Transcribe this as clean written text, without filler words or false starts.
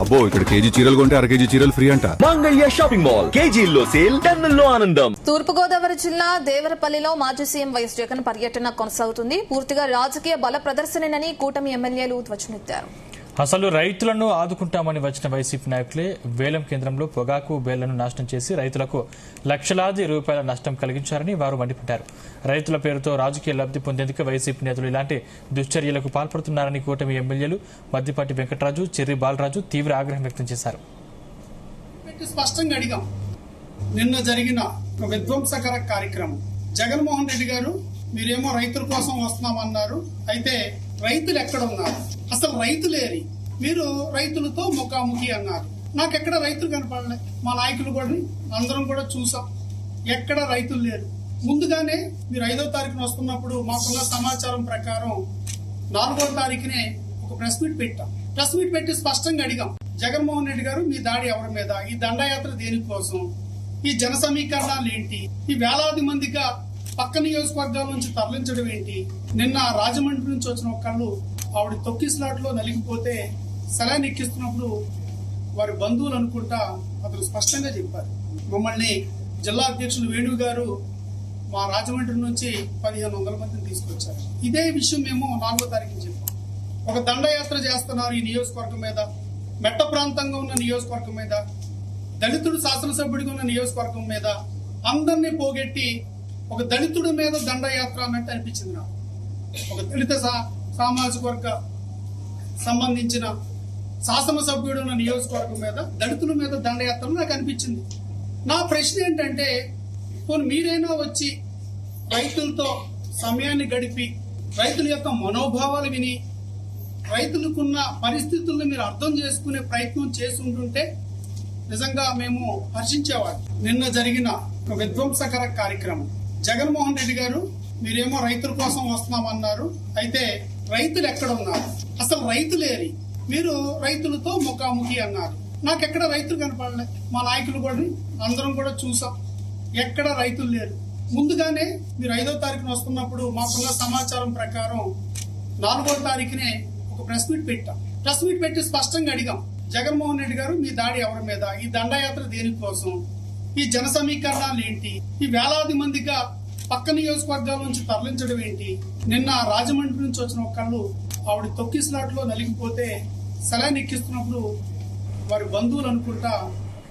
అబ్బో ఇక్కడ కేజీ చీరలు కొంటే అర కేజీ చీరలు ఫ్రీ అంట. మంగళ్య షాపింగ్ మాల్, కేజీల్లో సేల్, టన్నుల్లో ఆనందం. తూర్పుగోదావరి జిల్లా దేవరపల్లిలో మాజీ సీఎం వైఎస్ జగన్ పర్యటన కొనసాగుతుంది. పూర్తిగా రాజకీయ బల ప్రదర్శనేనని కూటమి ఎమ్మెల్యేలు ధ్వజమెత్తారు. అసలు రైతులను ఆదుకుంటామని వచ్చిన వైసీపీ నాయకులే వేలం కేంద్రంలో పొగాకు బేళ్లను నాశనం చేసి రైతులకు లక్షలాది రూపాయల నష్టం కలిగించారని వారు మండిపడ్డారు. రైతుల పేరుతో రాజకీయ లబ్ది పొందేందుకు వైసీపీ నేతలు ఇలాంటి దుశ్చర్యలకు పాల్పడుతున్నారని కూటమి ఎమ్మెల్యేలు మద్దిపాటి వెంకటరాజు, చెర్రి బాలరాజు తీవ్ర ఆగ్రహం వ్యక్తం చేశారు. స్పష్టంగా అడిగాం. నిన్న జరిగిన విధ్వంసకర కార్యక్రమం, జగన్మోహన్ రెడ్డి గారు మీరేమో రైతుల కోసం వస్తున్నామన్నారు, అయితే రైతులు ఎక్కడ ఉన్నారు? అసలు రైతులేరి మీరు రైతులతో ముఖాముఖి అన్నారు. నాకెక్కడ రైతులు కనపడలే. మా నాయకులు కూడా అందరం కూడా చూసాం, ఎక్కడ రైతులు లేరు. ముందుగానే మీరు 5వ తారీఖున వస్తున్నప్పుడు మాకున్న సమాచారం ప్రకారం 4వ తారీఖునే ఒక ప్రెస్ మీట్ పెట్టాం. ప్రెస్ మీట్ పెట్టి స్పష్టంగా అడిగాం, జగన్మోహన్ రెడ్డి గారు మీ దాడి ఎవరి మీద, ఈ దండయాత్ర దేనికోసం, ఈ జన సమీకరణాలు ఏంటి, ఈ వేలాది మందిగా పక్క నియోజకవర్గాల నుంచి తరలించడం ఏంటి? నిన్న రాజమండ్రి నుంచి వచ్చిన ఒకళ్ళు ఆవిడ తొక్కిస్లాట్ లో నలిగిపోతే సెలైన్ ఎక్కిస్తున్నప్పుడు వారి బంధువులు అనుకుంటా అతను స్పష్టంగా చెప్పారు. మమ్మల్ని జిల్లా అధ్యక్షులు వేణు గారు మా రాజమండ్రి నుంచి 1500 మందిని తీసుకొచ్చారు. ఇదే విషయం మేము 4వ తారీఖున చెప్పాం. ఒక దండయాత్ర చేస్తున్నారు ఈ నియోజకవర్గం మీద, మెట్ట ప్రాంతంగా ఉన్న నియోజకవర్గం మీద, దళితుడు శాసనసభ్యుడిగా ఉన్న నియోజకవర్గం మీద అందరినీ పోగొట్టి ఒక దళితుడి మీద దండయాత్ర అన్నట్టు అనిపించింది నాకు. ఒక దళిత సామాజిక వర్గ సంబంధించిన శాసనసభ్యుడు ఉన్న నియోజకవర్గం మీద దళితుల మీద దండయాత్ర నాకు అనిపించింది. నా ప్రశ్న ఏంటంటే, పోనీ మీరైనా వచ్చి రైతులతో సమయాన్ని గడిపి రైతుల యొక్క మనోభావాలు విని రైతులకున్న పరిస్థితులను మీరు అర్థం చేసుకునే ప్రయత్నం చేసి ఉంటుంటే నిజంగా మేము హర్షించేవాడు. నిన్న జరిగిన విధ్వంసకర కార్యక్రమం, జగన్మోహన్ రెడ్డి గారు మీరేమో రైతుల కోసం వస్తున్నామన్నారు, అయితే రైతులు ఎక్కడ ఉన్నారు? అసలు రైతులేరి మీరు రైతులతో ముఖాముఖి అన్నారు. నాకెక్కడ రైతులు కనపడలే. మా నాయకులు కూడా అందరం కూడా చూసాం, ఎక్కడ రైతులు లేరు. ముందుగానే మీరు 5వ తారీఖున వస్తున్నప్పుడు మాకున్న సమాచారం ప్రకారం 4వ తారీఖునే ఒక ప్రెస్ మీట్ పెట్టాం. ప్రెస్ మీట్ పెట్టి స్పష్టంగా అడిగాం, జగన్మోహన్ రెడ్డి గారు మీ దాడి ఎవరి మీద, ఈ దండయాత్ర దేనికోసం, ఈ జన సమీకరణాలు ఏంటి, ఈ వేలాది మందిగా పక్క నియోజకవర్గాల నుంచి తరలించడం ఏంటి? నిన్న రాజమండ్రి నుంచి వచ్చిన ఒకళ్ళు ఆవిడ తొక్కిస్లాట్ లో నలిగిపోతే సెలైన్ ఎక్కిస్తున్నప్పుడు వారి బంధువులు అనుకుంటా